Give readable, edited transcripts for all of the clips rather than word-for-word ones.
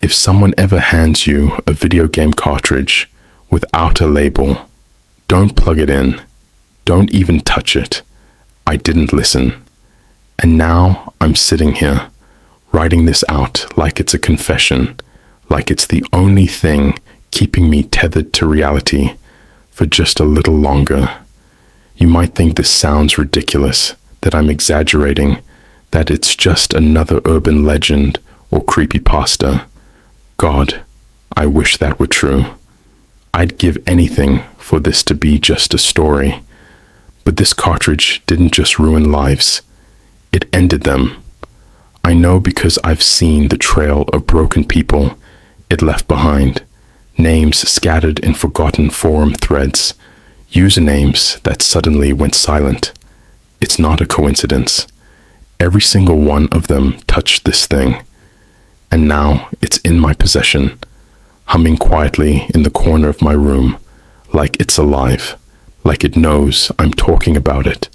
If someone ever hands you a video game cartridge without a label, don't plug it in. Don't even touch it. I didn't listen. And now I'm sitting here, writing this out like it's a confession, like it's the only thing keeping me tethered to reality for just a little longer. You might think this sounds ridiculous, that I'm exaggerating, that it's just another urban legend or creepypasta. God, I wish that were true. I'd give anything for this to be just a story. But this cartridge didn't just ruin lives. It ended them. I know because I've seen the trail of broken people it left behind. Names scattered in forgotten forum threads. Usernames that suddenly went silent. It's not a coincidence. Every single one of them touched this thing. And now it's in my possession, humming quietly in the corner of my room, like it's alive, like it knows I'm talking about it.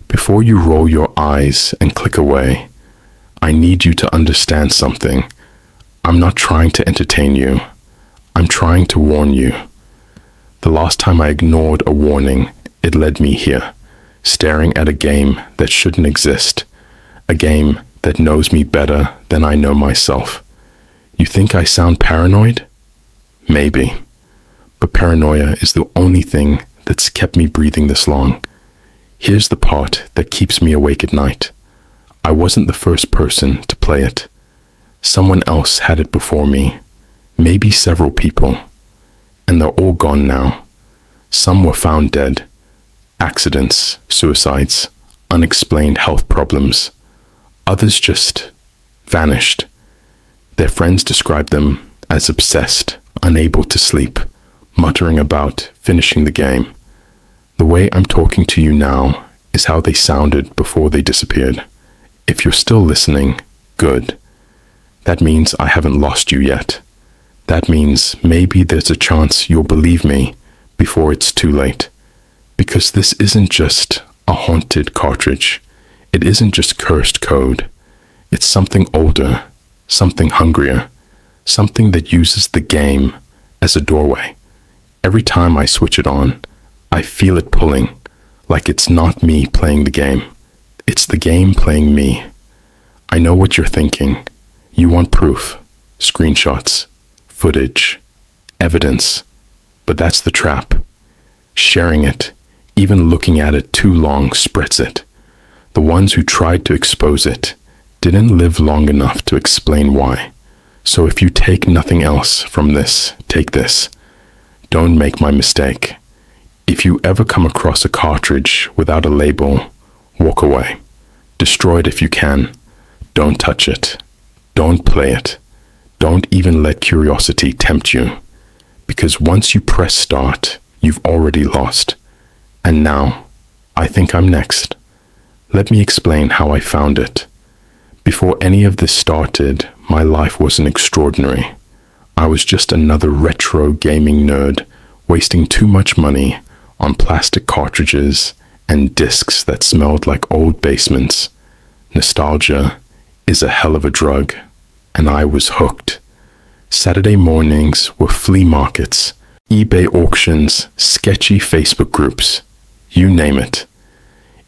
Before you roll your eyes and click away, I need you to understand something. I'm not trying to entertain you. I'm trying to warn you. The last time I ignored a warning, it led me here, staring at a game that shouldn't exist, a game that knows me better than I know myself. You think I sound paranoid? Maybe. But paranoia is the only thing that's kept me breathing this long. Here's the part that keeps me awake at night. I wasn't the first person to play it. Someone else had it before me. Maybe several people. And they're all gone now. Some were found dead. Accidents, suicides, unexplained health problems. Others just vanished. Their friends described them as obsessed, unable to sleep, muttering about finishing the game. The way I'm talking to you now is how they sounded before they disappeared. If you're still listening, good. That means I haven't lost you yet. That means maybe there's a chance you'll believe me before it's too late. Because this isn't just a haunted cartridge. It isn't just cursed code. It's something older, something hungrier, something that uses the game as a doorway. Every time I switch it on, I feel it pulling, like it's not me playing the game. It's the game playing me. I know what you're thinking. You want proof, screenshots, footage, evidence. But that's the trap. Sharing it, even looking at it too long, spreads it. The ones who tried to expose it didn't live long enough to explain why. So if you take nothing else from this, take this. Don't make my mistake. If you ever come across a cartridge without a label, walk away. Destroy it if you can. Don't touch it. Don't play it. Don't even let curiosity tempt you. Because once you press start, you've already lost. And now, I think I'm next. Let me explain how I found it. Before any of this started, my life wasn't extraordinary. I was just another retro gaming nerd, wasting too much money on plastic cartridges and discs that smelled like old basements. Nostalgia is a hell of a drug, and I was hooked. Saturday mornings were flea markets, eBay auctions, sketchy Facebook groups, you name it.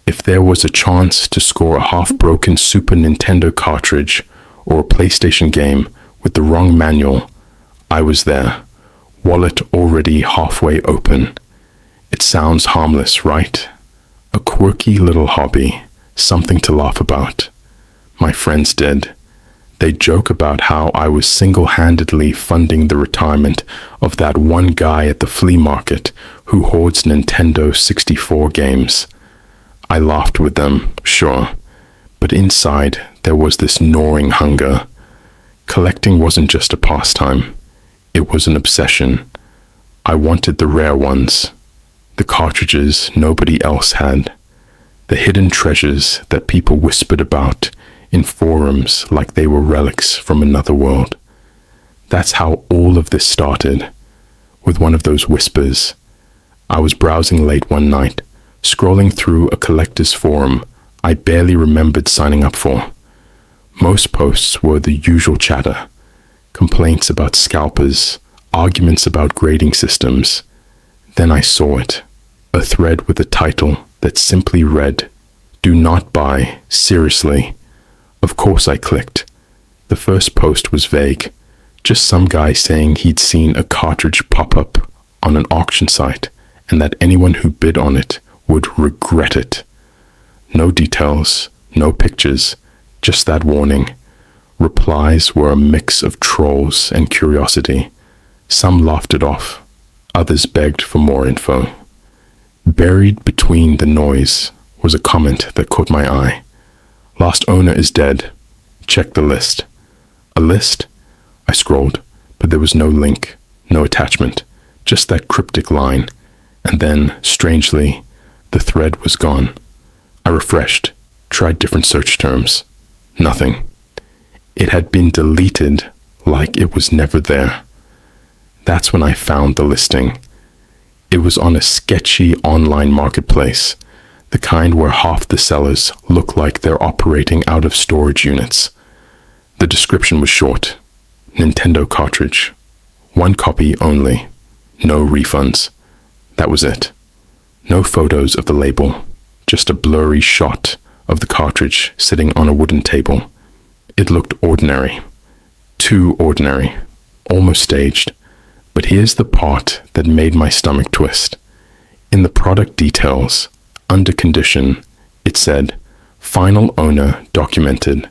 If there was a chance to score a half-broken Super Nintendo cartridge or a PlayStation game with the wrong manual, I was there, wallet already halfway open. It sounds harmless, right? A quirky little hobby, something to laugh about. My friends did. They joke about how I was single-handedly funding the retirement of that one guy at the flea market who hoards Nintendo 64 games. I laughed with them, sure, but inside there was this gnawing hunger. Collecting wasn't just a pastime. It was an obsession. I wanted the rare ones, the cartridges nobody else had, the hidden treasures that people whispered about in forums like they were relics from another world. That's how all of this started, with one of those whispers. I was browsing late one night, scrolling through a collector's forum I barely remembered signing up for. Most posts were the usual chatter. complaints about scalpers, arguments about grading systems. Then I saw it, a thread with a title that simply read, "Do not buy, seriously." Of course I clicked. The first post was vague, just some guy saying he'd seen a cartridge pop up on an auction site and that anyone who bid on it would regret it. No details, no pictures, just that warning. Replies were a mix of trolls and curiosity. Some laughed it off, others begged for more info. Buried between the noise was a comment that caught my eye. "Last owner is dead. Check the list." A list? I scrolled, but there was no link, no attachment, just that cryptic line. And then, strangely, the thread was gone. I refreshed, tried different search terms. Nothing. It had been deleted like it was never there. That's when I found the listing. It was on a sketchy online marketplace, the kind where half the sellers look like they're operating out of storage units. The description was short. Nintendo cartridge. 1 copy only. No refunds. That was it. No photos of the label, just a blurry shot of the cartridge sitting on a wooden table. It looked ordinary. Too ordinary. Almost staged. But here's the part that made my stomach twist. In the product details, under condition, it said, "Final owner documented."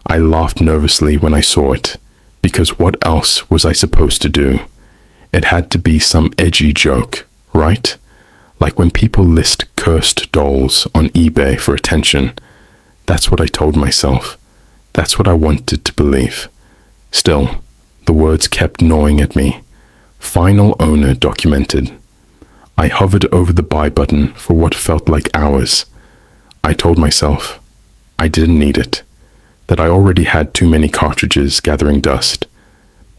I laughed nervously when I saw it, because what else was I supposed to do? It had to be some edgy joke, right? Like when people list cursed dolls on eBay for attention. That's what I told myself. That's what I wanted to believe. Still, the words kept gnawing at me. Final owner documented. I hovered over the buy button for what felt like hours. I told myself I didn't need it, that I already had too many cartridges gathering dust.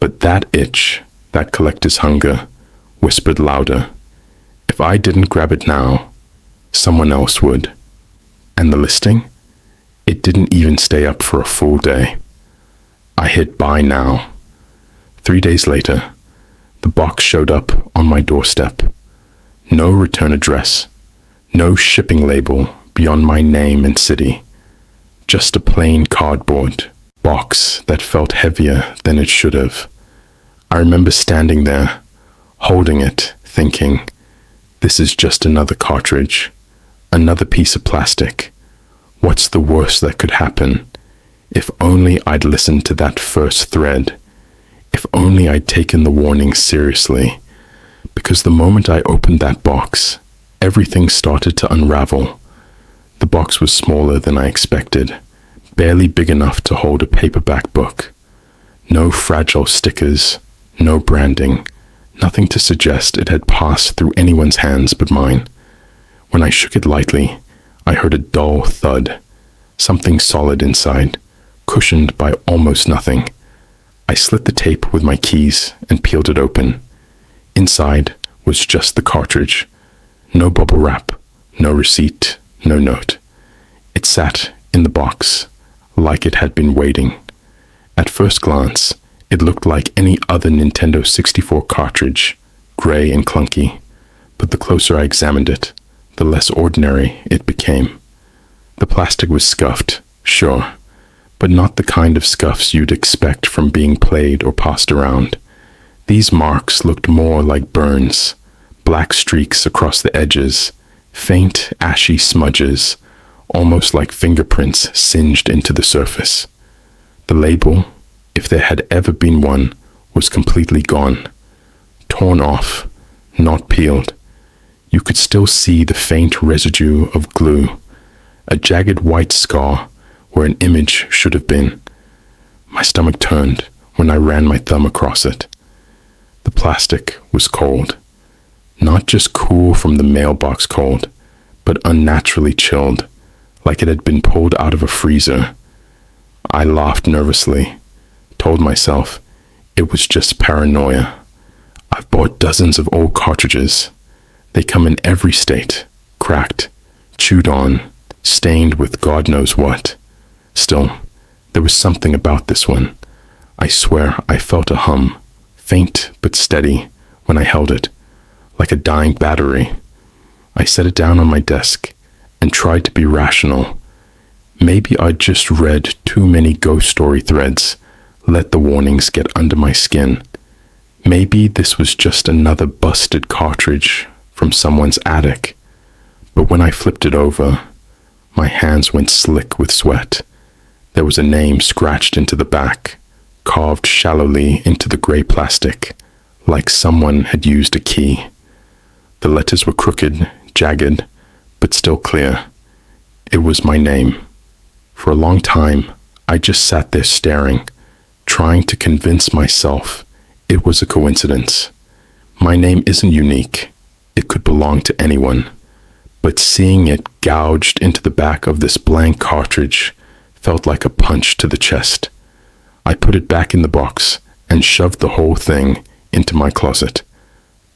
But that itch, that collector's hunger, whispered louder. If I didn't grab it now, someone else would. And the listing? It didn't even stay up for a full day. I hit buy now. 3 days later, the box showed up on my doorstep. No return address, no shipping label beyond my name and city. Just a plain cardboard box that felt heavier than it should have. I remember standing there, holding it, thinking, this is just another cartridge, another piece of plastic. What's the worst that could happen? If only I'd listened to that first thread. If only I'd taken the warning seriously. Because the moment I opened that box, everything started to unravel. The box was smaller than I expected, barely big enough to hold a paperback book. No fragile stickers, no branding, nothing to suggest it had passed through anyone's hands but mine. When I shook it lightly, I heard a dull thud, something solid inside, cushioned by almost nothing. I slit the tape with my keys and peeled it open. Inside was just the cartridge. No bubble wrap, no receipt, no note. It sat in the box, like it had been waiting. At first glance, it looked like any other Nintendo 64 cartridge, gray and clunky. But the closer I examined it, the less ordinary it became. The plastic was scuffed, sure, but not the kind of scuffs you'd expect from being played or passed around. These marks looked more like burns, black streaks across the edges, faint, ashy smudges, almost like fingerprints singed into the surface. The label, if there had ever been one, was completely gone, torn off, not peeled. You could still see the faint residue of glue, a jagged white scar where an image should have been. My stomach turned when I ran my thumb across it. The plastic was cold. Not just cool from the mailbox cold, but unnaturally chilled, like it had been pulled out of a freezer. I laughed nervously, told myself it was just paranoia. I've bought dozens of old cartridges. They come in every state, cracked, chewed on, stained with God knows what. Still, there was something about this one. I swear I felt a hum, faint but steady, when I held it, like a dying battery. I set it down on my desk and tried to be rational. Maybe I'd just read too many ghost story threads, let the warnings get under my skin. Maybe this was just another busted cartridge from someone's attic. But when I flipped it over, my hands went slick with sweat. There was a name scratched into the back, carved shallowly into the gray plastic, like someone had used a key. The letters were crooked, jagged, but still clear. It was my name. For a long time, I just sat there staring, trying to convince myself it was a coincidence. My name isn't unique. It could belong to anyone. But seeing it gouged into the back of this blank cartridge felt like a punch to the chest. I put it back in the box and shoved the whole thing into my closet.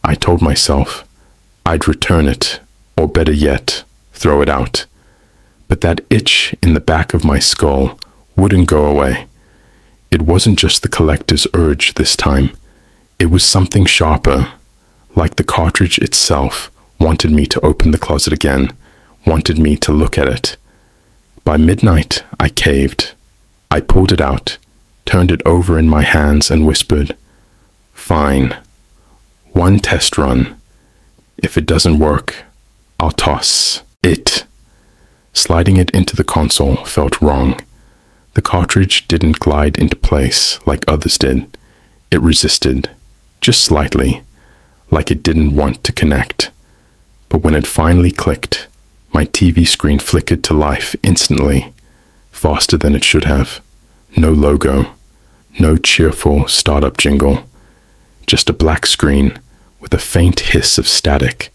I told myself I'd return it, or better yet, throw it out. But that itch in the back of my skull wouldn't go away. It wasn't just the collector's urge this time. It was something sharper, like the cartridge itself wanted me to open the closet again, wanted me to look at it. By midnight, I caved. I pulled it out, turned it over in my hands and whispered, "Fine. One test run. If it doesn't work, I'll toss it." Sliding it into the console felt wrong. The cartridge didn't glide into place like others did. It resisted, just slightly, like it didn't want to connect. But when it finally clicked, my TV screen flickered to life instantly, faster than it should have. No logo, no cheerful startup jingle, just a black screen with a faint hiss of static,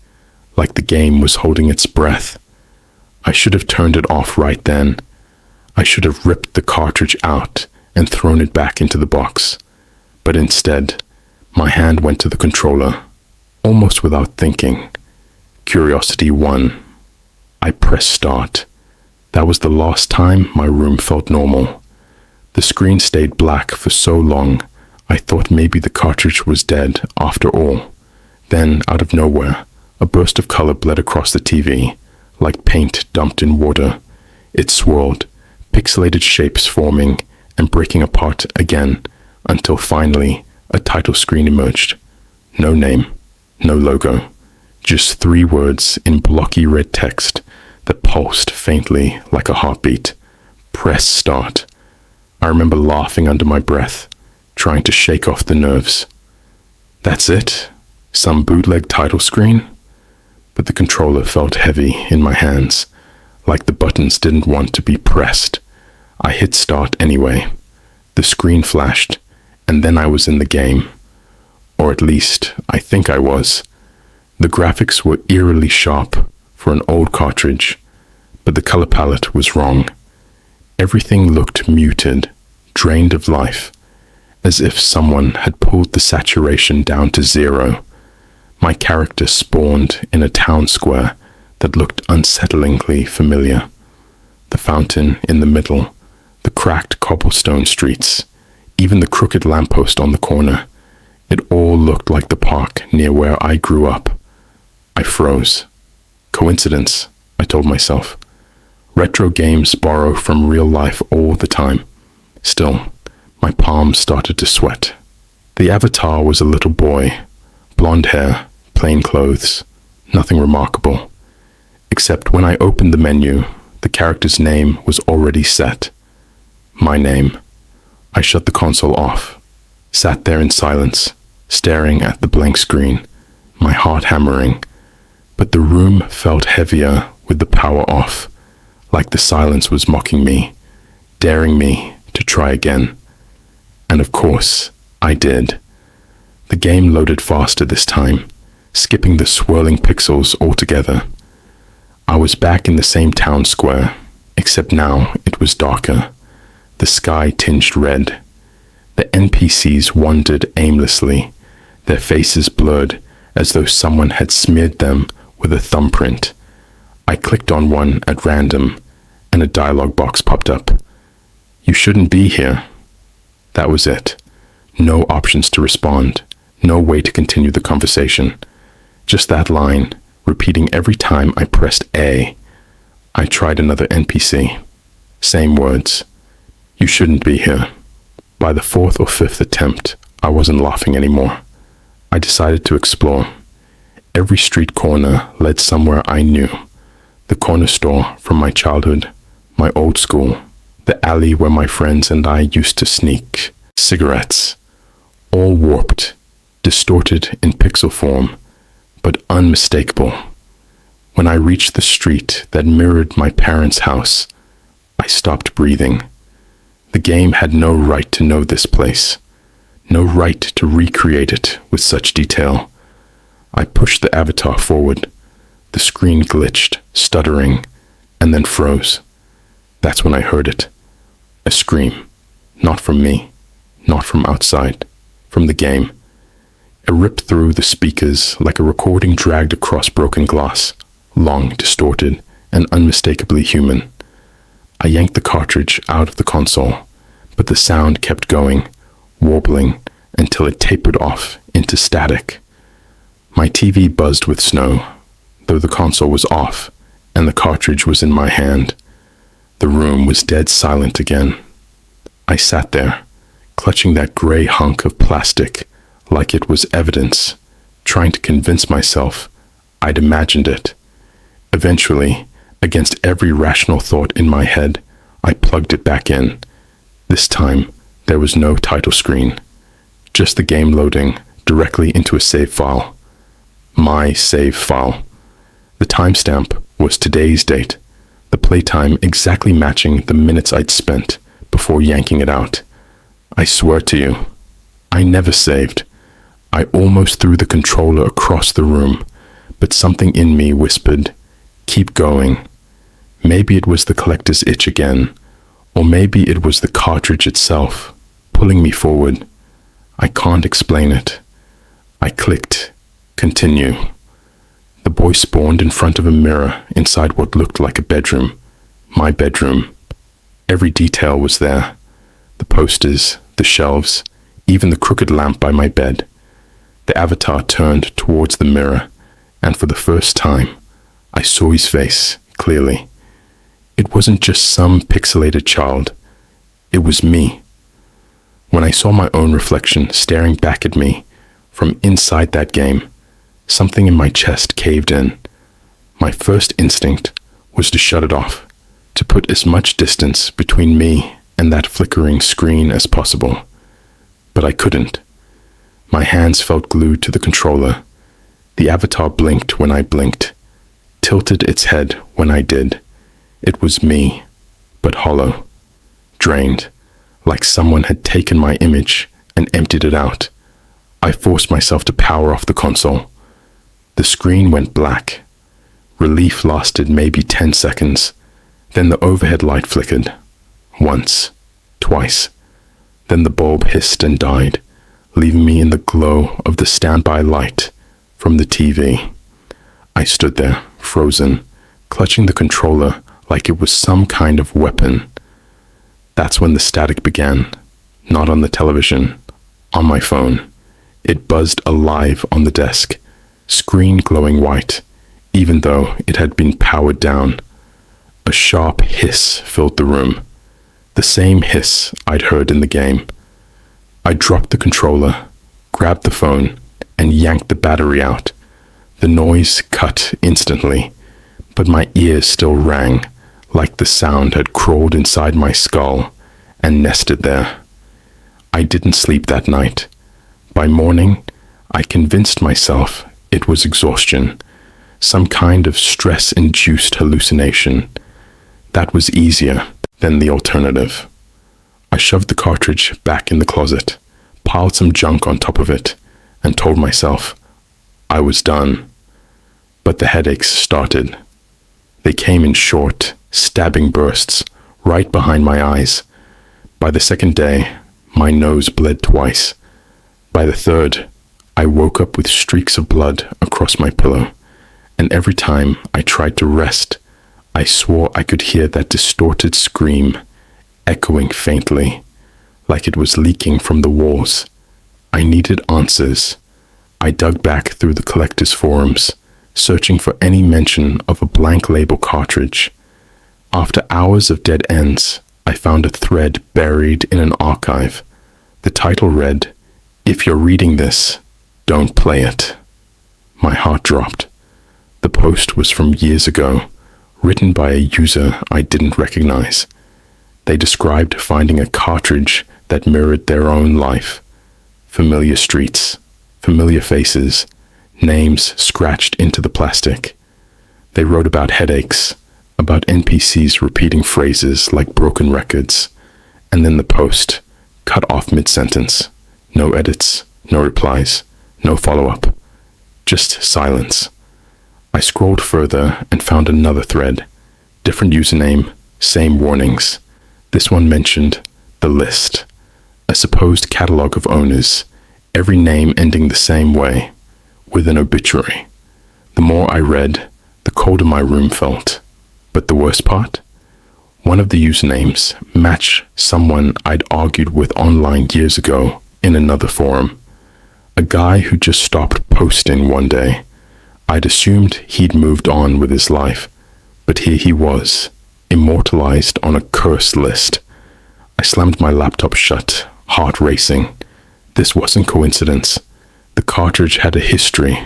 like the game was holding its breath. I should have turned it off right then. I should have ripped the cartridge out and thrown it back into the box. But instead, my hand went to the controller, almost without thinking. Curiosity won. I pressed start. That was the last time my room felt normal. The screen stayed black for so long, I thought maybe the cartridge was dead after all. Then, out of nowhere, a burst of color bled across the TV, like paint dumped in water. It swirled, pixelated shapes forming and breaking apart again, until finally a title screen emerged. No name, no logo, just 3 words in blocky red text that pulsed faintly like a heartbeat. Press start. I remember laughing under my breath, trying to shake off the nerves. That's it? Some bootleg title screen? But the controller felt heavy in my hands, like the buttons didn't want to be pressed. I hit start anyway. The screen flashed, and then I was in the game. Or at least, I think I was. The graphics were eerily sharp for an old cartridge, but the color palette was wrong. Everything looked muted, drained of life, as if someone had pulled the saturation down to 0. My character spawned in a town square that looked unsettlingly familiar. The fountain in the middle, the cracked cobblestone streets, even the crooked lamppost on the corner. It all looked like the park near where I grew up. I froze. Coincidence, I told myself. Retro games borrow from real life all the time. Still, my palms started to sweat. The avatar was a little boy, blonde hair, plain clothes, nothing remarkable. Except when I opened the menu, the character's name was already set. My name. I shut the console off, sat there in silence, staring at the blank screen, my heart hammering. But the room felt heavier with the power off, like the silence was mocking me, daring me to try again. And of course, I did. The game loaded faster this time, skipping the swirling pixels altogether. I was back in the same town square, except now it was darker. The sky tinged red. The NPCs wandered aimlessly, their faces blurred as though someone had smeared them with a thumbprint. I clicked on one at random, and a dialogue box popped up. "You shouldn't be here." That was it. No options to respond. No way to continue the conversation. Just that line, repeating every time I pressed A. I tried another NPC. Same words. You shouldn't be here. By the fourth or fifth attempt, I wasn't laughing anymore. I decided to explore. Every street corner led somewhere I knew. The corner store from my childhood, my old school, the alley where my friends and I used to sneak cigarettes. All warped, distorted in pixel form, but unmistakable. When I reached the street that mirrored my parents' house, I stopped breathing. The game had no right to know this place, no right to recreate it with such detail. I pushed the avatar forward. The screen glitched, stuttering, and then froze. That's when I heard it. A scream. Not from me, not from outside, from the game. It ripped through the speakers like a recording dragged across broken glass, long, distorted, and unmistakably human. I yanked the cartridge out of the console, but the sound kept going, warbling, until it tapered off into static. My TV buzzed with snow, though the console was off and the cartridge was in my hand. The room was dead silent again. I sat there, clutching that gray hunk of plastic like it was evidence, trying to convince myself I'd imagined it. Eventually, against every rational thought in my head, I plugged it back in. This time, there was no title screen, just the game loading directly into a save file. My save file. The timestamp was today's date, the playtime exactly matching the minutes I'd spent before yanking it out. I swear to you, I never saved. I almost threw the controller across the room, but something in me whispered, "Keep going." Maybe it was the collector's itch again, or maybe it was the cartridge itself, pulling me forward. I can't explain it. I clicked, continue. The boy spawned in front of a mirror inside what looked like a bedroom. My bedroom. Every detail was there. The posters, the shelves, even the crooked lamp by my bed. The avatar turned towards the mirror, and for the first time, I saw his face clearly. It wasn't just some pixelated child. It was me. When I saw my own reflection staring back at me from inside that game, something in my chest caved in. My first instinct was to shut it off, to put as much distance between me and that flickering screen as possible. But I couldn't. My hands felt glued to the controller. The avatar blinked when I blinked, tilted its head when I did. It was me, but hollow, drained, like someone had taken my image and emptied it out. I forced myself to power off the console. The screen went black. Relief lasted maybe 10 seconds. Then the overhead light flickered. Once, twice. Then the bulb hissed and died, leaving me in the glow of the standby light from the TV. I stood there, frozen, clutching the controller like it was some kind of weapon. That's when the static began, not on the television, on my phone. It buzzed alive on the desk, screen glowing white, even though it had been powered down. A sharp hiss filled the room, the same hiss I'd heard in the game. I dropped the controller, grabbed the phone, and yanked the battery out. The noise cut instantly, but my ears still rang, like the sound had crawled inside my skull and nested there. I didn't sleep that night. By morning, I convinced myself it was exhaustion, some kind of stress-induced hallucination. That was easier than the alternative. I shoved the cartridge back in the closet, piled some junk on top of it, and told myself I was done. But the headaches started. They came in short, stabbing bursts, right behind my eyes. By the second day, my nose bled twice. By the third, I woke up with streaks of blood across my pillow, and every time I tried to rest, I swore I could hear that distorted scream echoing faintly, like it was leaking from the walls. I needed answers. I dug back through the collectors' forums, searching for any mention of a blank label cartridge. After hours of dead ends, I found a thread buried in an archive. The title read, "If you're reading this, don't play it." My heart dropped. The post was from years ago, written by a user I didn't recognize. They described finding a cartridge that mirrored their own life. Familiar streets, familiar faces, names scratched into the plastic. They wrote about headaches, about NPCs repeating phrases like broken records, and then the post, cut off mid-sentence. No edits, no replies, no follow-up. Just silence. I scrolled further and found another thread. Different username, same warnings. This one mentioned the list, a supposed catalog of owners, every name ending the same way, with an obituary. The more I read, the colder my room felt. But the worst part? One of the usernames matched someone I'd argued with online years ago in another forum. A guy who just stopped posting one day. I'd assumed he'd moved on with his life, but here he was, immortalized on a cursed list. I slammed my laptop shut, heart racing. This wasn't coincidence. The cartridge had a history,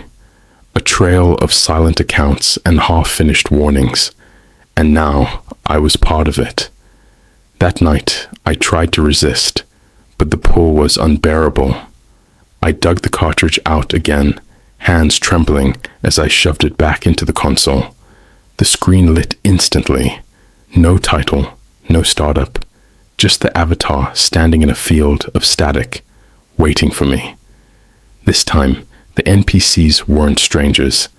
a trail of silent accounts and half-finished warnings, and now I was part of it. That night, I tried to resist, but the pull was unbearable. I dug the cartridge out again, hands trembling as I shoved it back into the console. The screen lit instantly. No title, no startup, just the avatar standing in a field of static, waiting for me. This time, the NPCs weren't strangers.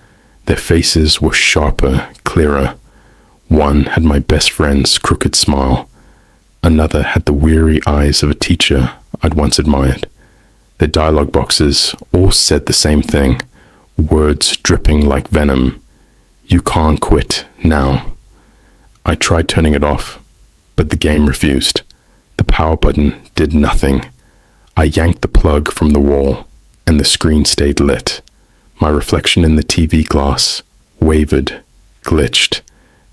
Their faces were sharper, clearer. One had my best friend's crooked smile. Another had the weary eyes of a teacher I'd once admired. The dialogue boxes all said the same thing, words dripping like venom. "You can't quit now." I tried turning it off, but the game refused. The power button did nothing. I yanked the plug from the wall, and the screen stayed lit. My reflection in the TV glass wavered, glitched,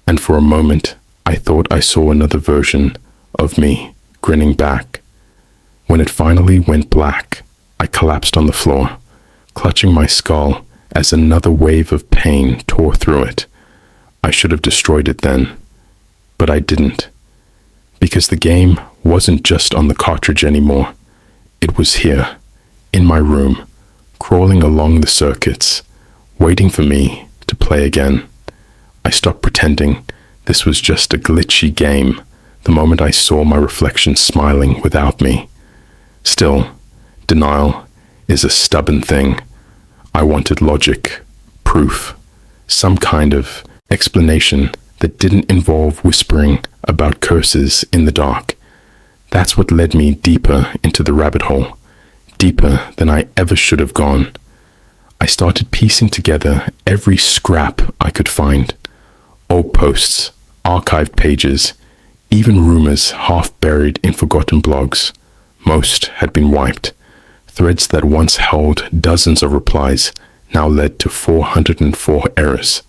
and for a moment I thought I saw another version of me grinning back. When it finally went black, I collapsed on the floor, clutching my skull as another wave of pain tore through it. I should have destroyed it then, but I didn't, because the game wasn't just on the cartridge anymore. It was here, in my room, crawling along the circuits, waiting for me to play again. I stopped pretending this was just a glitchy game the moment I saw my reflection smiling without me. Still, denial is a stubborn thing. I wanted logic, proof, some kind of explanation that didn't involve whispering about curses in the dark. That's what led me deeper into the rabbit hole, deeper than I ever should have gone. I started piecing together every scrap I could find. Old posts, archived pages, even rumors half buried in forgotten blogs. Most had been wiped. Threads that once held dozens of replies now led to 404 errors.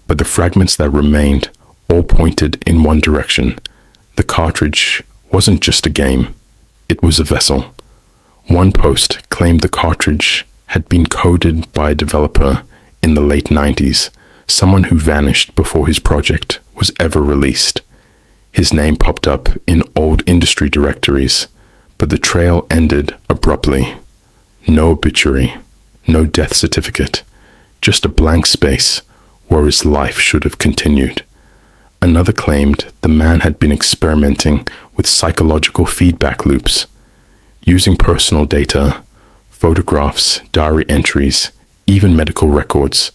But the fragments that remained all pointed in one direction. The cartridge wasn't just a game. It was a vessel. One post claimed the cartridge had been coded by a developer in the late 90s, someone who vanished before his project was ever released. His name popped up in old industry directories, but the trail ended abruptly. No obituary, no death certificate, just a blank space where his life should have continued. Another claimed the man had been experimenting with psychological feedback loops, using personal data, photographs, diary entries, even medical records,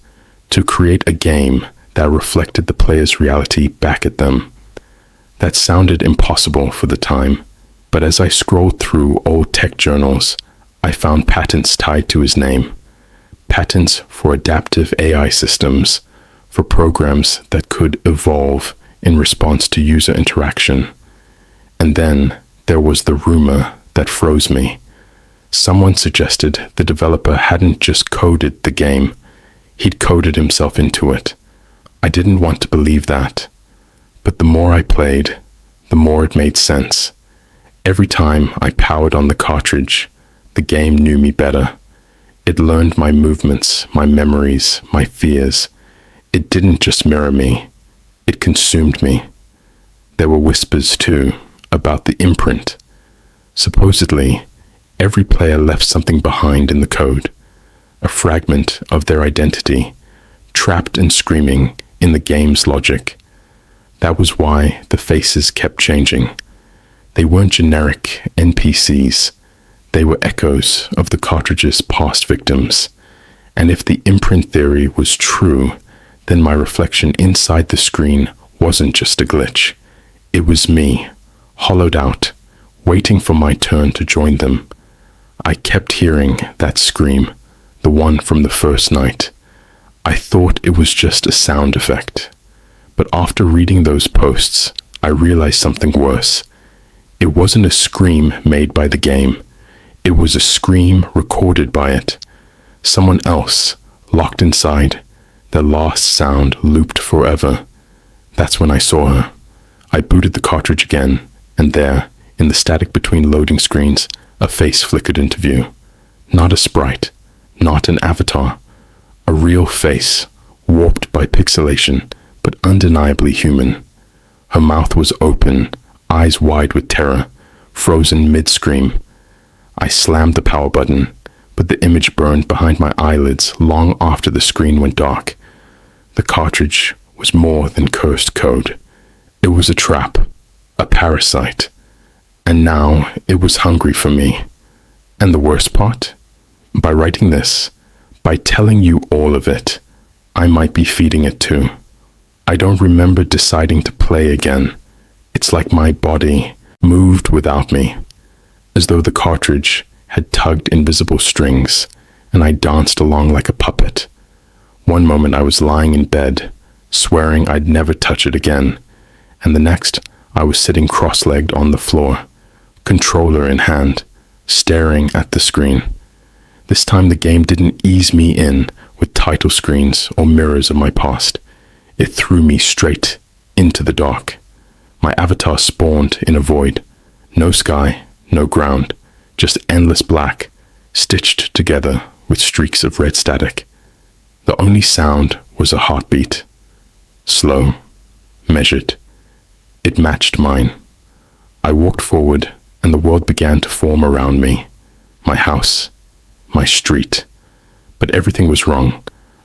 to create a game that reflected the player's reality back at them. That sounded impossible for the time, but as I scrolled through old tech journals, I found patents tied to his name. Patents for adaptive AI systems, for programs that could evolve in response to user interaction. And then there was the rumor that froze me. Someone suggested the developer hadn't just coded the game, he'd coded himself into it. I didn't want to believe that. But the more I played, the more it made sense. Every time I powered on the cartridge, the game knew me better. It learned my movements, my memories, my fears. It didn't just mirror me, it consumed me. There were whispers, too, about the imprint. Supposedly, every player left something behind in the code, a fragment of their identity, trapped and screaming in the game's logic. That was why the faces kept changing. They weren't generic NPCs. They were echoes of the cartridge's past victims. And if the imprint theory was true, then my reflection inside the screen wasn't just a glitch. It was me, hollowed out, waiting for my turn to join them. I kept hearing that scream, the one from the first night. I thought it was just a sound effect. But after reading those posts, I realized something worse. It wasn't a scream made by the game. It was a scream recorded by it. Someone else, locked inside, their last sound looped forever. That's when I saw her. I booted the cartridge again, and there, in the static between loading screens, a face flickered into view. Not a sprite, not an avatar. A real face, warped by pixelation, but undeniably human. Her mouth was open, eyes wide with terror, frozen mid-scream. I slammed the power button, but the image burned behind my eyelids long after the screen went dark. The cartridge was more than cursed code. It was a trap, a parasite. And now it was hungry for me. And the worst part? By writing this, by telling you all of it, I might be feeding it too. I don't remember deciding to play again. It's like my body moved without me, as though the cartridge had tugged invisible strings, and I danced along like a puppet. One moment I was lying in bed, swearing I'd never touch it again, and the next I was sitting cross-legged on the floor, controller in hand, staring at the screen. This time the game didn't ease me in with title screens or mirrors of my past. It threw me straight into the dark. My avatar spawned in a void. No sky, no ground, just endless black, stitched together with streaks of red static. The only sound was a heartbeat. Slow, measured. It matched mine. I walked forward, and the world began to form around me. My house, my street. But everything was wrong,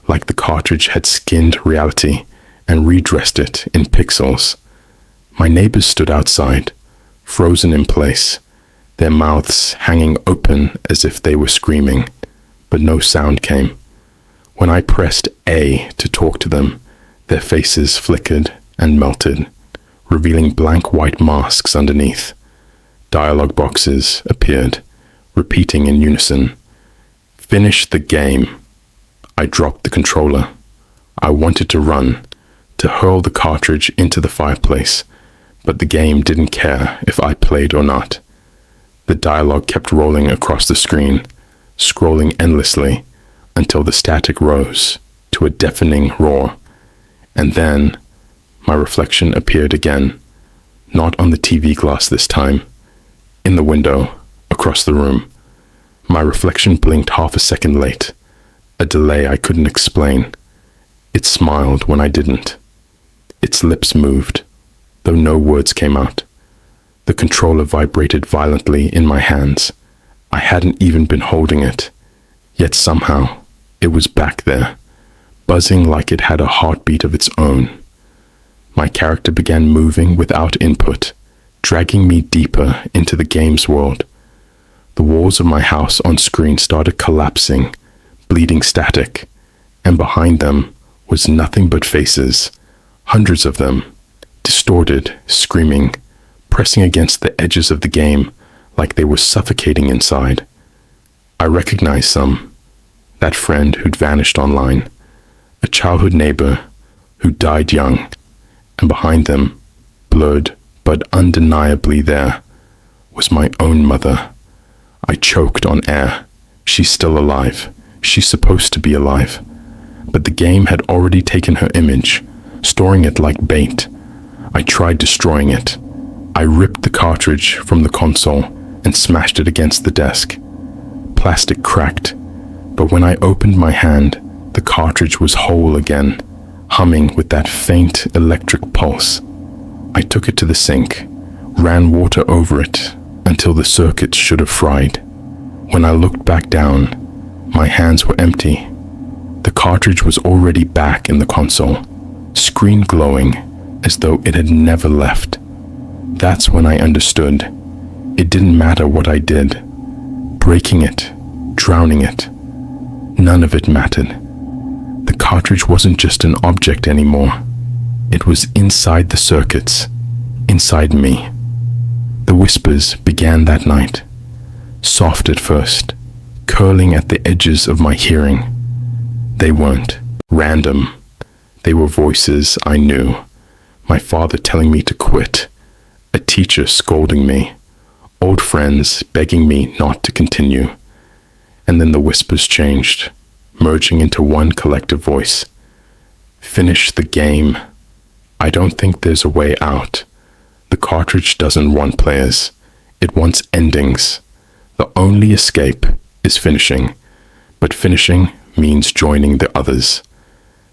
like the cartridge had skinned reality and redressed it in pixels. My neighbors stood outside, frozen in place, their mouths hanging open as if they were screaming, but no sound came. When I pressed A to talk to them, their faces flickered and melted, revealing blank white masks underneath. Dialogue boxes appeared, repeating in unison. Finish the game. I dropped the controller. I wanted to run, to hurl the cartridge into the fireplace, but the game didn't care if I played or not. The dialogue kept rolling across the screen, scrolling endlessly, until the static rose to a deafening roar. And then my reflection appeared again, not on the TV glass this time, in the window across the room. My reflection blinked half a second late, a delay I couldn't explain. It smiled when I didn't. Its lips moved, though no words came out. The controller vibrated violently in my hands. I hadn't even been holding it, yet somehow it was back there, buzzing like it had a heartbeat of its own. My character began moving without input, dragging me deeper into the game's world. The walls of my house on screen started collapsing, bleeding static, and behind them was nothing but faces, hundreds of them, distorted, screaming, pressing against the edges of the game like they were suffocating inside. I recognized some. That friend who'd vanished online, a childhood neighbor who died young, and behind them, blurred but undeniably there, was my own mother, I choked on air. She's still alive. She's supposed to be alive. But the game had already taken her image, storing it like bait. I tried destroying it. I ripped the cartridge from the console and smashed it against the desk. Plastic cracked, but when I opened my hand, the cartridge was whole again, humming with that faint electric pulse. I took it to the sink, ran water over it until the circuits should have fried. When I looked back down, my hands were empty. The cartridge was already back in the console, screen glowing as though it had never left. That's when I understood. It didn't matter what I did. Breaking it, drowning it, none of it mattered. The cartridge wasn't just an object anymore. It was inside the circuits, inside me. The whispers began that night, soft at first, curling at the edges of my hearing. They weren't random. They were voices I knew. My father telling me to quit, a teacher scolding me, old friends begging me not to continue. And then the whispers changed, merging into one collective voice. Finish the game. I don't think there's a way out. The cartridge doesn't want players. It wants endings. The only escape is finishing. But finishing means joining the others.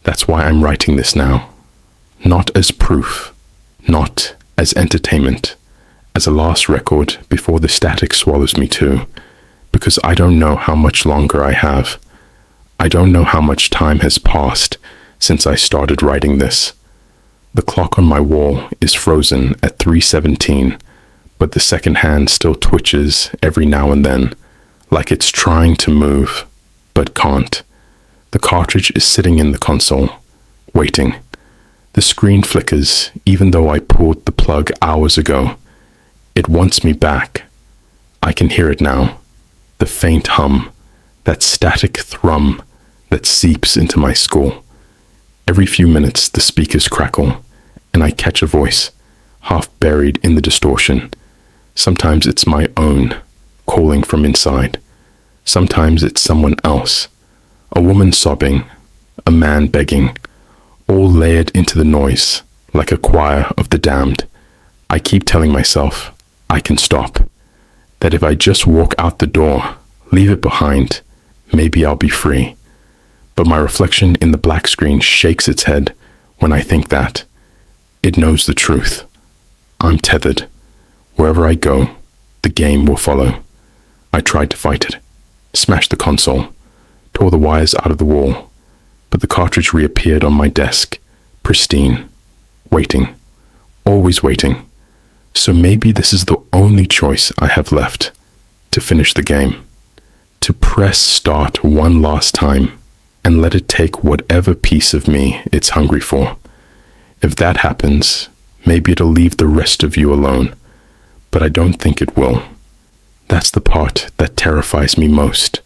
That's why I'm writing this now. Not as proof, not as entertainment, as a last record before the static swallows me too, because I don't know how much longer I have. I don't know how much time has passed since I started writing this. The clock on my wall is frozen at 3:17, but the second hand still twitches every now and then, like it's trying to move, but can't. The cartridge is sitting in the console, waiting. The screen flickers even though I pulled the plug hours ago. It wants me back. I can hear it now. The faint hum, that static thrum that seeps into my skull. Every few minutes the speakers crackle, and I catch a voice, half buried in the distortion. Sometimes it's my own, calling from inside. Sometimes it's someone else. A woman sobbing, a man begging, all layered into the noise, like a choir of the damned. I keep telling myself, I can stop. That if I just walk out the door, leave it behind, maybe I'll be free. But my reflection in the black screen shakes its head when I think that. It knows the truth. I'm tethered. Wherever I go, the game will follow. I tried to fight it, smashed the console, tore the wires out of the wall, but the cartridge reappeared on my desk, pristine, waiting, always waiting. So maybe this is the only choice I have left, to finish the game, to press start one last time and let it take whatever piece of me it's hungry for. If that happens, maybe it'll leave the rest of you alone, but I don't think it will. That's the part that terrifies me most.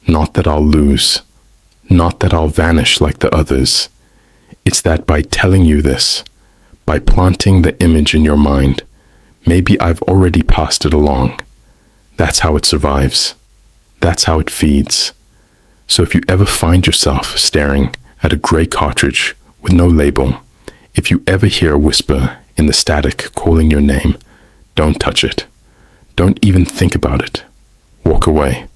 Not that I'll lose, not that I'll vanish like the others. It's that by telling you this, by planting the image in your mind, maybe I've already passed it along. That's how it survives. That's how it feeds. So if you ever find yourself staring at a gray cartridge with no label, if you ever hear a whisper in the static calling your name, don't touch it. Don't even think about it. Walk away.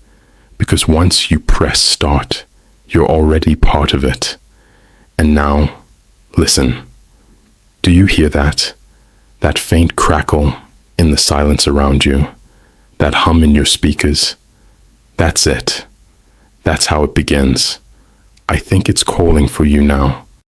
Because once you press start, you're already part of it. And now, listen. Do you hear that? That faint crackle in the silence around you? That hum in your speakers? That's it. That's how it begins. I think it's calling for you now.